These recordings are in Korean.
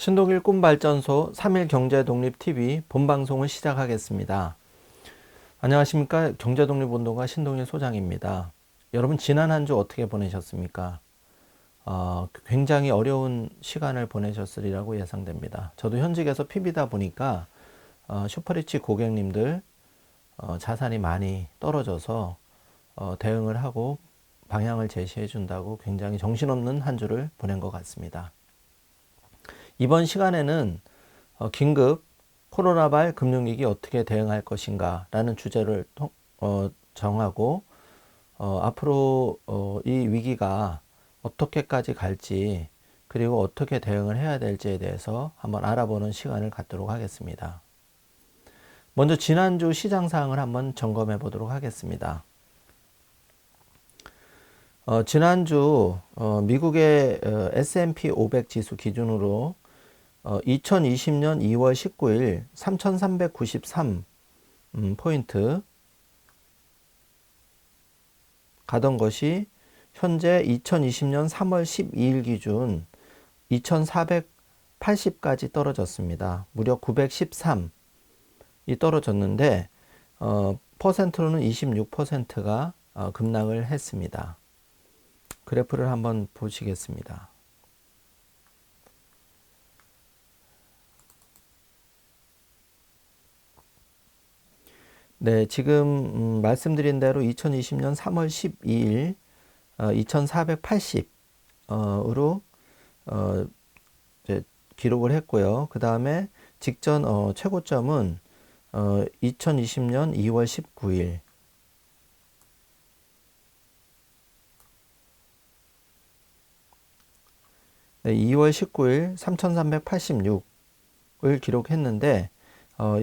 신동일 꿈발전소 3일 경제독립TV 본방송을 시작하겠습니다. 안녕하십니까. 경제독립운동가 신동일 소장입니다. 여러분 지난 한 주 어떻게 보내셨습니까? 굉장히 어려운 시간을 보내셨으리라고 예상됩니다. 저도 현직에서 PB다 보니까 슈퍼리치 고객님들 자산이 많이 떨어져서 대응을 하고 방향을 제시해 준다고 굉장히 정신없는 한 주를 보낸 것 같습니다. 이번 시간에는 긴급 코로나발 금융위기 어떻게 대응할 것인가 라는 주제를 정하고 앞으로 이 위기가 어떻게까지 갈지 그리고 어떻게 대응을 해야 될지에 대해서 한번 알아보는 시간을 갖도록 하겠습니다. 먼저 지난주 시장 상황을 한번 점검해 보도록 하겠습니다. 지난주 미국의 S&P 500 지수 기준으로 2020년 2월 19일 3393 포인트 가던 것이 현재 2020년 3월 12일 기준 2480까지 떨어졌습니다. 무려 913이 떨어졌는데 퍼센트로는 26%가 급락을 했습니다. 그래프를 한번 보시겠습니다. 네, 지금 말씀드린 대로 2020년 3월 12일 2480으로 기록을 했고요. 그 다음에 직전 최고점은 2020년 2월 19일 네, 2월 19일 3386을 기록했는데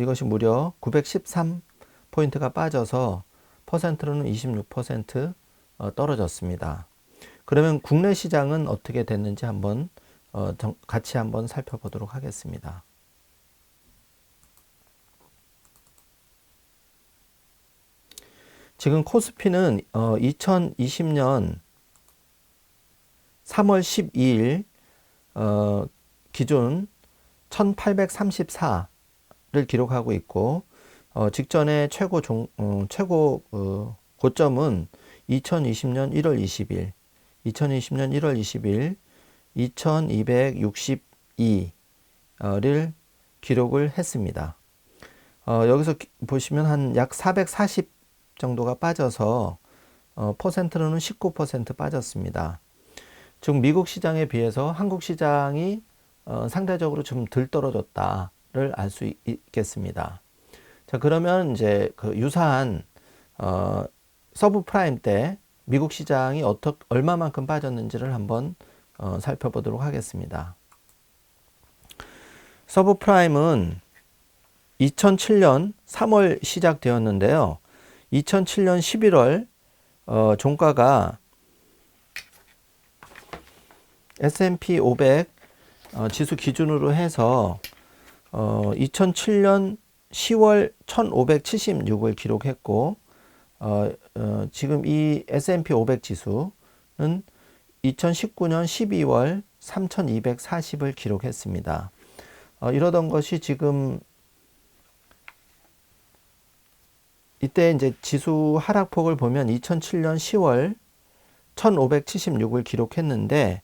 이것이 무려 913 포인트가 빠져서 퍼센트로는 26% 떨어졌습니다. 그러면 국내 시장은 어떻게 됐는지 한번 같이 한번 살펴보도록 하겠습니다. 지금 코스피는 2020년 3월 12일 기준 1834를 기록하고 있고 직전에 최고 고점은 2020년 1월 20일 2262를 기록을 했습니다. 여기서 보시면 한 약 440 정도가 빠져서 퍼센트로는 19% 빠졌습니다. 즉 미국 시장에 비해서 한국 시장이 상대적으로 좀 덜 떨어졌다를 알 수 있겠습니다. 자, 그러면 이제 그 유사한 서브프라임 때 미국 시장이 얼마만큼 빠졌는지를 한번 살펴보도록 하겠습니다. 서브프라임은 2007년 3월 시작되었는데요. 2007년 11월 종가가 S&P 500 지수 기준으로 해서 2007년 10월 1576을 기록했고 지금 이 S&P 500 지수는 2019년 12월 3240을 기록했습니다. 이러던 것이 지금 이때 이제 지수 하락폭을 보면 2007년 10월 1576을 기록했는데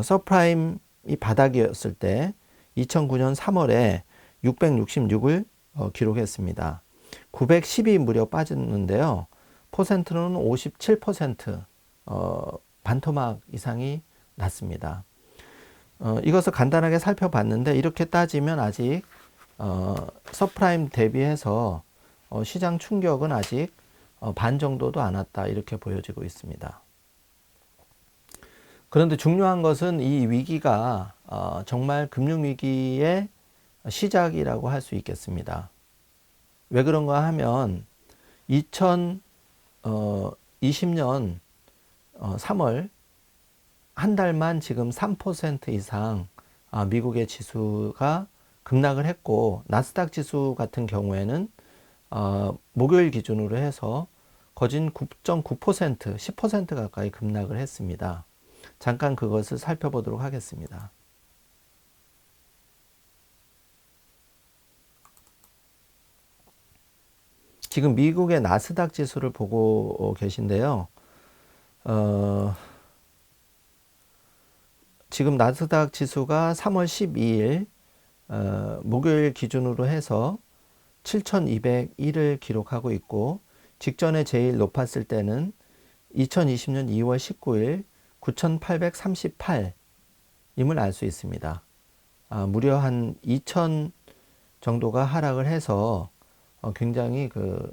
서프라임이 바닥이었을 때 2009년 3월에 666을 기록했습니다. 910이 무려 빠졌는데요. 퍼센트는 57% 반토막 이상이 났습니다. 이것을 간단하게 살펴봤는데 이렇게 따지면 아직 서프라임 대비해서 시장 충격은 아직 반 정도도 안 왔다 이렇게 보여지고 있습니다. 그런데 중요한 것은 이 위기가 정말 금융위기의 시작이라고 할 수 있겠습니다. 왜 그런가 하면 2020년 3월 한 달만 지금 3% 이상 미국의 지수가 급락을 했고 나스닥 지수 같은 경우에는 목요일 기준으로 해서 거진 9.9% 10% 가까이 급락을 했습니다. 잠깐 그것을 살펴보도록 하겠습니다. 지금 미국의 나스닥 지수를 보고 계신데요. 어, 지금 나스닥 지수가 3월 12일 목요일 기준으로 해서 7,201을 기록하고 있고, 직전에 제일 높았을 때는 2020년 2월 19일 9,838임을 알 수 있습니다. 무려 한 2,000 정도가 하락을 해서 굉장히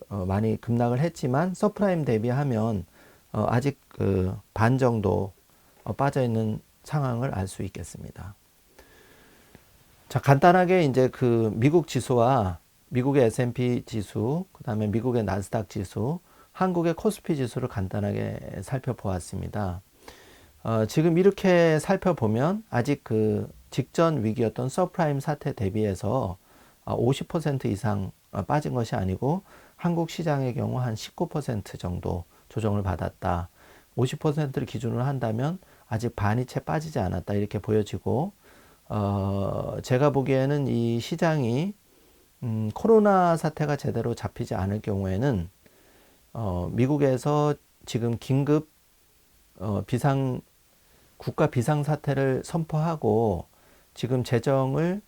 많이 급락을 했지만, 서프라임 대비하면 아직 반 정도 빠져 있는 상황을 알 수 있겠습니다. 자, 간단하게 이제 미국 지수와 미국의 S&P 지수, 그 다음에 미국의 나스닥 지수, 한국의 코스피 지수를 간단하게 살펴보았습니다. 지금 이렇게 살펴보면 아직 직전 위기였던 서프라임 사태 대비해서 50% 이상 빠진 것이 아니고, 한국 시장의 경우 한 19% 정도 조정을 받았다. 50%를 기준으로 한다면 아직 반이 채 빠지지 않았다, 이렇게 보여지고, 제가 보기에는 이 시장이 코로나 사태가 제대로 잡히지 않을 경우에는 미국에서 지금 긴급 국가 비상 사태를 선포하고 지금 재정을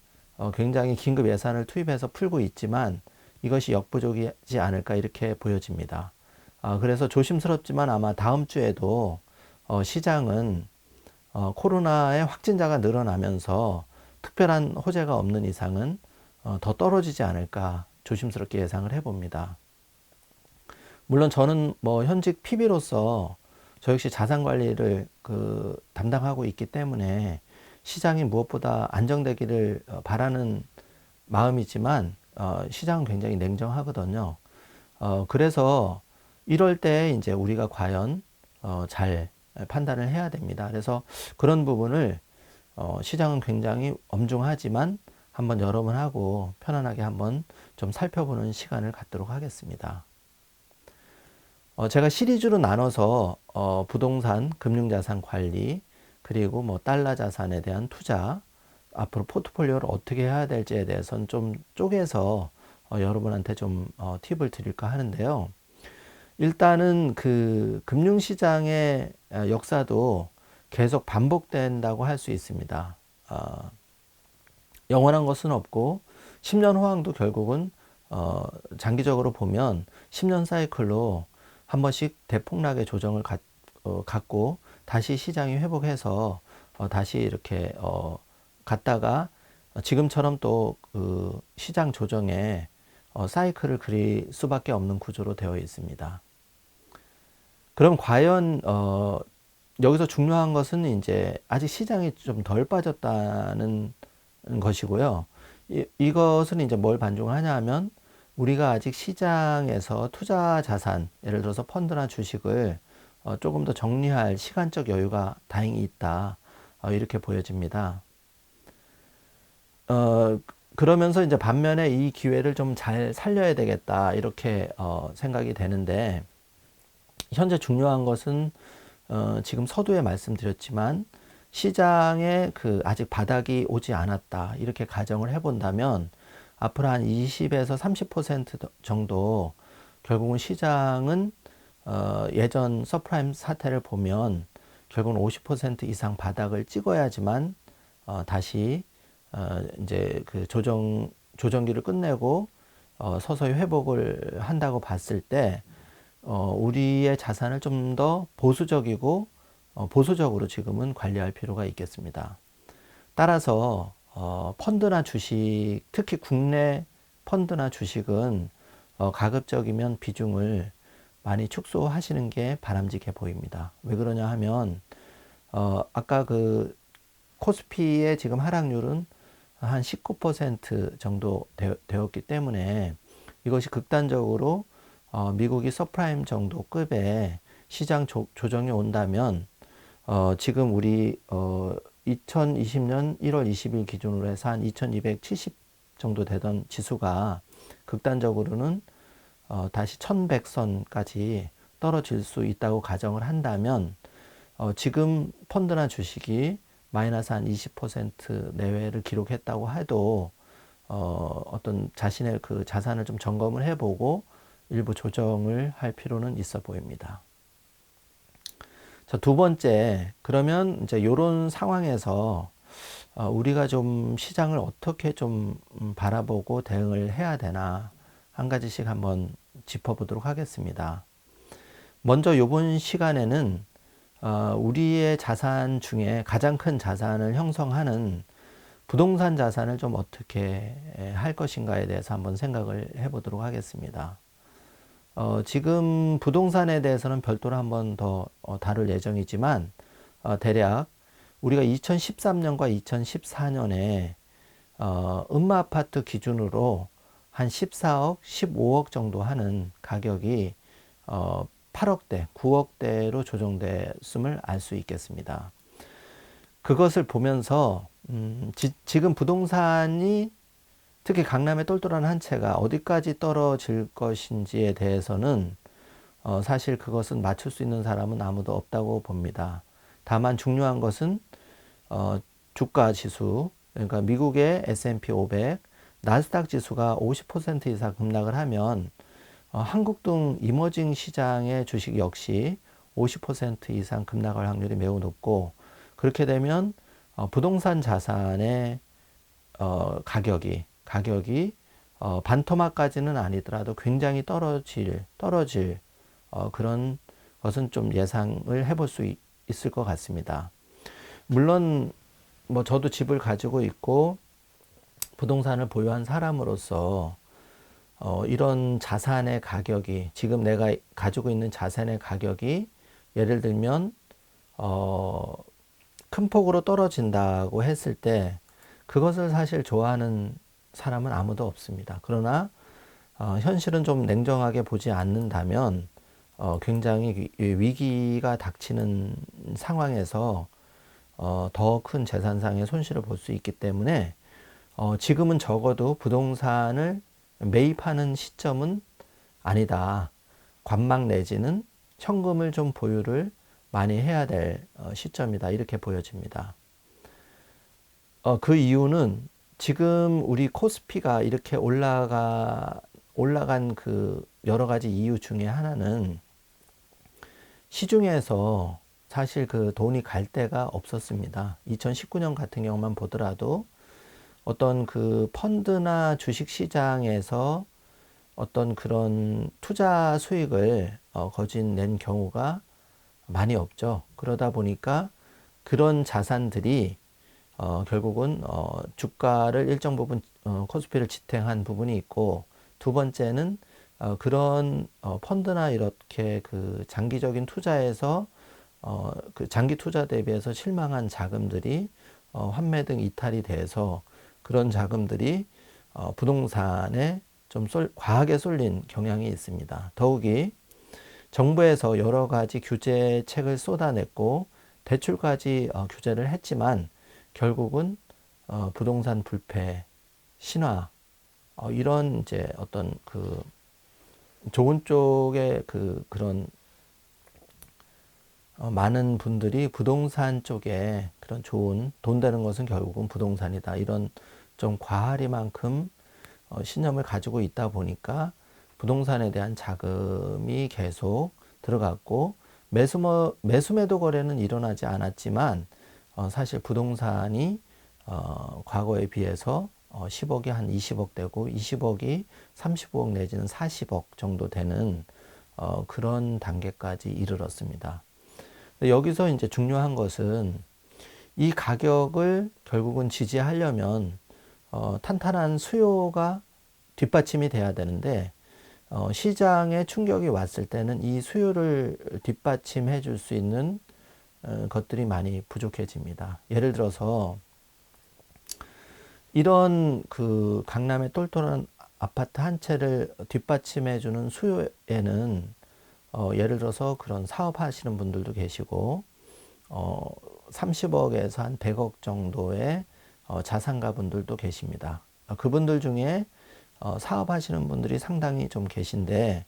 굉장히 긴급 예산을 투입해서 풀고 있지만, 이것이 역부족이지 않을까, 이렇게 보여집니다. 그래서 조심스럽지만 아마 다음 주에도 시장은 코로나의 확진자가 늘어나면서 특별한 호재가 없는 이상은 더 떨어지지 않을까 조심스럽게 예상을 해봅니다. 물론 저는 현직 PB로서 저 역시 자산 관리를 담당하고 있기 때문에 시장이 무엇보다 안정되기를 바라는 마음이지만, 시장은 굉장히 냉정하거든요. 그래서 이럴 때 이제 우리가 과연 잘 판단을 해야 됩니다. 그래서 그런 부분을 시장은 굉장히 엄중하지만 한번 여러 번 하고 편안하게 한번 좀 살펴보는 시간을 갖도록 하겠습니다. 제가 시리즈로 나눠서 부동산, 금융자산 관리, 그리고 달러 자산에 대한 투자, 앞으로 포트폴리오를 어떻게 해야 될지에 대해서는 좀 쪼개서 여러분한테 좀 팁을 드릴까 하는데요. 일단은 금융시장의 역사도 계속 반복된다고 할 수 있습니다. 영원한 것은 없고 10년 호황도 결국은 장기적으로 보면 10년 사이클로 한 번씩 대폭락의 조정을 갖고 다시 시장이 회복해서 다시 이렇게 갔다가 지금처럼 또 시장 조정에 사이클을 그릴 수밖에 없는 구조로 되어 있습니다. 그럼 과연 여기서 중요한 것은 이제 아직 시장이 좀 덜 빠졌다는 것이고요. 이것은 이제 뭘 반증하냐 하면, 우리가 아직 시장에서 투자 자산, 예를 들어서 펀드나 주식을 조금 더 정리할 시간적 여유가 다행히 있다, 이렇게 보여집니다. 그러면서 이제 반면에 이 기회를 좀 잘 살려야 되겠다, 이렇게 생각이 되는데, 현재 중요한 것은 지금 서두에 말씀드렸지만 시장에 아직 바닥이 오지 않았다, 이렇게 가정을 해본다면 앞으로 한 20에서 30% 정도 결국은 시장은 예전 서프라임 사태를 보면 결국은 50% 이상 바닥을 찍어야지만 다시 이제 조정기를 끝내고 서서히 회복을 한다고 봤을 때 우리의 자산을 좀 더 보수적이고 보수적으로 지금은 관리할 필요가 있겠습니다. 따라서 펀드나 주식, 특히 국내 펀드나 주식은 가급적이면 비중을 많이 축소하시는 게 바람직해 보입니다. 왜 그러냐 하면 아까 코스피의 지금 하락률은 한 19% 정도 되었기 때문에 이것이 극단적으로 미국이 서프라임 정도 급의 시장 조정이 온다면 지금 우리 2020년 1월 20일 기준으로 해서 한 2270 정도 되던 지수가 극단적으로는 다시 1100선까지 떨어질 수 있다고 가정을 한다면 지금 펀드나 주식이 마이너스 한 20% 내외를 기록했다고 해도 어떤 자신의 자산을 좀 점검을 해보고 일부 조정을 할 필요는 있어 보입니다. 자, 두 번째, 그러면 이제 이런 상황에서 우리가 좀 시장을 어떻게 좀 바라보고 대응을 해야 되나 한 가지씩 한번 짚어보도록 하겠습니다. 먼저 이번 시간에는 우리의 자산 중에 가장 큰 자산을 형성하는 부동산 자산을 좀 어떻게 할 것인가에 대해서 한번 생각을 해보도록 하겠습니다. 지금 부동산에 대해서는 별도로 한번 더 다룰 예정이지만 대략 우리가 2013년과 2014년에 음마아파트 기준으로 한 14억, 15억 정도 하는 가격이 8억대, 9억대로 조정됐음을 알 수 있겠습니다. 그것을 보면서 지금 부동산이 특히 강남의 똘똘한 한 채가 어디까지 떨어질 것인지에 대해서는 사실 그것은 맞출 수 있는 사람은 아무도 없다고 봅니다. 다만 중요한 것은 주가 지수, 그러니까 미국의 S&P 500, 나스닥 지수가 50% 이상 급락을 하면 한국 등 이머징 시장의 주식 역시 50% 이상 급락할 확률이 매우 높고, 그렇게 되면 부동산 자산의 가격이 반토막까지는 아니더라도 굉장히 떨어질 그런 것은 좀 예상을 해볼 수 있을 것 같습니다. 물론 뭐 저도 집을 가지고 있고 부동산을 보유한 사람으로서 이런 자산의 가격이, 지금 내가 가지고 있는 자산의 가격이 예를 들면 큰 폭으로 떨어진다고 했을 때 그것을 사실 좋아하는 사람은 아무도 없습니다. 그러나 현실은 좀 냉정하게 보지 않는다면 굉장히 위기가 닥치는 상황에서 더 큰 재산상의 손실을 볼 수 있기 때문에 지금은 적어도 부동산을 매입하는 시점은 아니다. 관망 내지는 현금을 좀 보유를 많이 해야 될 시점이다. 이렇게 보여집니다. 그 이유는 지금 우리 코스피가 이렇게 올라간 그 여러 가지 이유 중에 하나는 시중에서 사실 그 돈이 갈 데가 없었습니다. 2019년 같은 경우만 보더라도 어떤 그 펀드나 주식 시장에서 어떤 그런 투자 수익을 거진 낸 경우가 많이 없죠. 그러다 보니까 그런 자산들이 결국은 주가를 일정 부분 코스피를 지탱한 부분이 있고, 두 번째는 그런 펀드나 이렇게 그 장기적인 투자에서 그 장기 투자 대비해서 실망한 자금들이 환매 등 이탈이 돼서 그런 자금들이 부동산에 좀 과하게 쏠린 경향이 있습니다. 더욱이 정부에서 여러 가지 규제책을 쏟아냈고 대출까지 규제를 했지만 결국은 부동산 불패, 신화, 이런 이제 어떤 그 좋은 쪽에 그런 많은 분들이 부동산 쪽에 그런 좋은 돈 되는 것은 결국은 부동산이다. 이런 좀 과하리만큼 신념을 가지고 있다 보니까 부동산에 대한 자금이 계속 들어갔고 매수매도 거래는 일어나지 않았지만 사실 부동산이 과거에 비해서 10억이 한 20억 되고 20억이 35억 내지는 40억 정도 되는 그런 단계까지 이르렀습니다. 여기서 이제 중요한 것은 이 가격을 결국은 지지하려면 탄탄한 수요가 뒷받침이 돼야 되는데 시장에 충격이 왔을 때는 이 수요를 뒷받침해 줄 수 있는 것들이 많이 부족해집니다. 예를 들어서 이런 그 강남의 똘똘한 아파트 한 채를 뒷받침해 주는 수요에는 예를 들어서 그런 사업하시는 분들도 계시고 30억에서 한 100억 정도의 자산가 분들도 계십니다. 그분들 중에 사업하시는 분들이 상당히 좀 계신데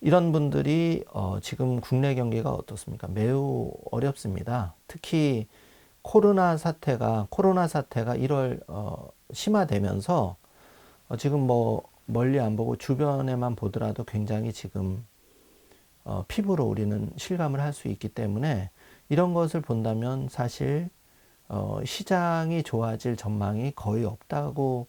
이런 분들이 지금 국내 경기가 어떻습니까? 매우 어렵습니다. 특히 코로나 사태가 1월 심화되면서 지금 뭐 멀리 안 보고 주변에만 보더라도 굉장히 지금 피부로 우리는 실감을 할 수 있기 때문에 이런 것을 본다면 사실 시장이 좋아질 전망이 거의 없다고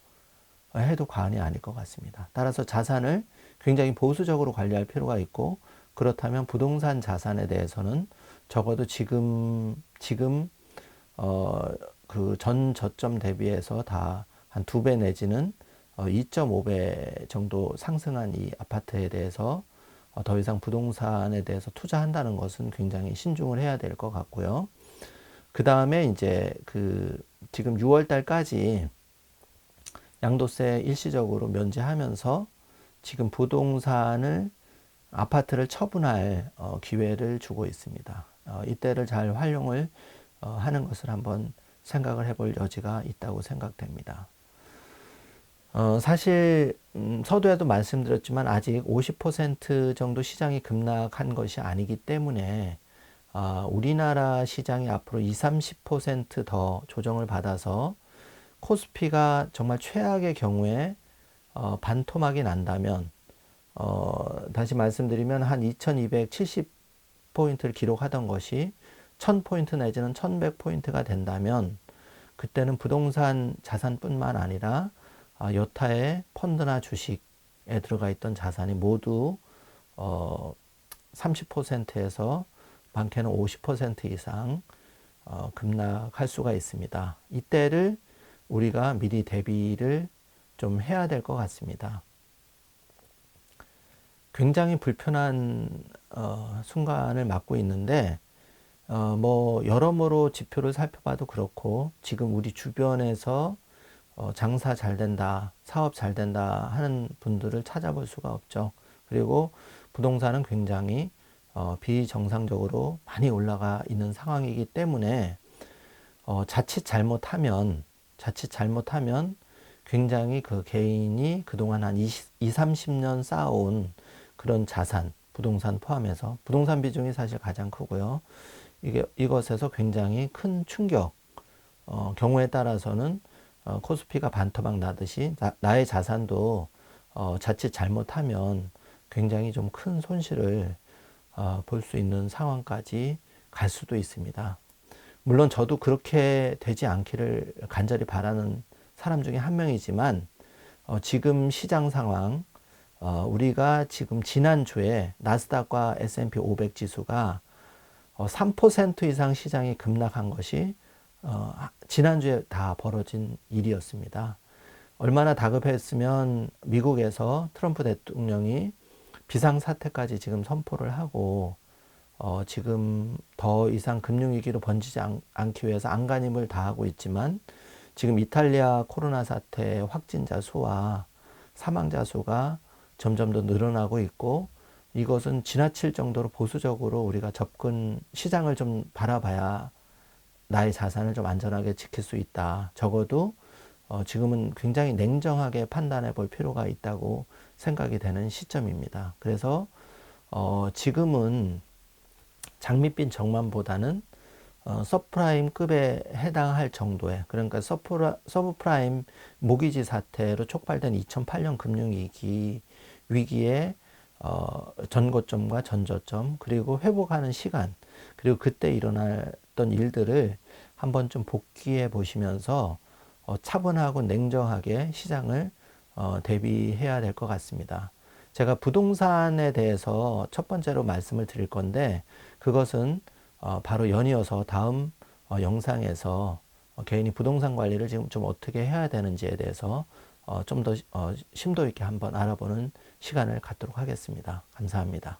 해도 과언이 아닐 것 같습니다. 따라서 자산을 굉장히 보수적으로 관리할 필요가 있고, 그렇다면 부동산 자산에 대해서는 적어도 지금 그 전 저점 대비해서 다 한 2배 내지는 2.5배 정도 상승한 이 아파트에 대해서 더 이상 부동산에 대해서 투자한다는 것은 굉장히 신중을 해야 될 것 같고요. 그 다음에 이제 지금 6월 달까지 양도세 일시적으로 면제하면서 지금 아파트를 처분할 기회를 주고 있습니다. 이때를 잘 활용을 하는 것을 한번 생각을 해볼 여지가 있다고 생각됩니다. 사실 서두에도 말씀드렸지만 아직 50% 정도 시장이 급락한 것이 아니기 때문에 우리나라 시장이 앞으로 20-30% 조정을 받아서 코스피가 정말 최악의 경우에 반토막이 난다면, 다시 말씀드리면 한 2270포인트를 기록하던 것이 1000포인트 내지는 1100포인트가 된다면, 그때는 부동산 자산뿐만 아니라 여타의 펀드나 주식에 들어가 있던 자산이 모두 30%에서 많게는 50% 이상 급락할 수가 있습니다. 이때를 우리가 미리 대비를 좀 해야 될 것 같습니다. 굉장히 불편한 순간을 맞고 있는데, 뭐 여러모로 지표를 살펴봐도 그렇고, 지금 우리 주변에서 장사 잘 된다, 사업 잘 된다 하는 분들을 찾아볼 수가 없죠. 그리고 부동산은 굉장히 비정상적으로 많이 올라가 있는 상황이기 때문에 자칫 잘못하면 굉장히 그 개인이 그동안 한 20-30년 쌓아온 그런 자산, 부동산 포함해서, 부동산 비중이 사실 가장 크고요. 이것에서 굉장히 큰 충격, 경우에 따라서는 코스피가 반토막 나듯이 나의 자산도 자칫 잘못하면 굉장히 좀 큰 손실을 볼 수 있는 상황까지 갈 수도 있습니다. 물론 저도 그렇게 되지 않기를 간절히 바라는 사람 중에 한 명이지만, 지금 시장 상황, 우리가 지금 지난주에 나스닥과 S&P 500 지수가 3% 이상 시장이 급락한 것이 지난주에 다 벌어진 일이었습니다. 얼마나 다급했으면 미국에서 트럼프 대통령이 비상사태까지 지금 선포를 하고 지금 더 이상 금융위기로 번지지 않기 위해서 안간힘을 다하고 있지만, 지금 이탈리아 코로나 사태 확진자 수와 사망자 수가 점점 더 늘어나고 있고, 이것은 지나칠 정도로 보수적으로 우리가 시장을 좀 바라봐야 나의 자산을 좀 안전하게 지킬 수 있다. 적어도 지금은 굉장히 냉정하게 판단해 볼 필요가 있다고 생각이 되는 시점입니다. 그래서 지금은 장밋빛 정만보다는 서프라임급에 해당할 정도의, 그러니까 서브프라임 모기지 사태로 촉발된 2008년 위기의 전고점과 전저점, 그리고 회복하는 시간, 그리고 그때 일어났던 일들을 한번 좀 복기해 보시면서 차분하고 냉정하게 시장을 대비해야 될 것 같습니다. 제가 부동산에 대해서 첫 번째로 말씀을 드릴 건데, 그것은 바로 연이어서 다음 영상에서 개인이 부동산 관리를 지금 좀 어떻게 해야 되는지에 대해서 좀 더 심도 있게 한번 알아보는 시간을 갖도록 하겠습니다. 감사합니다.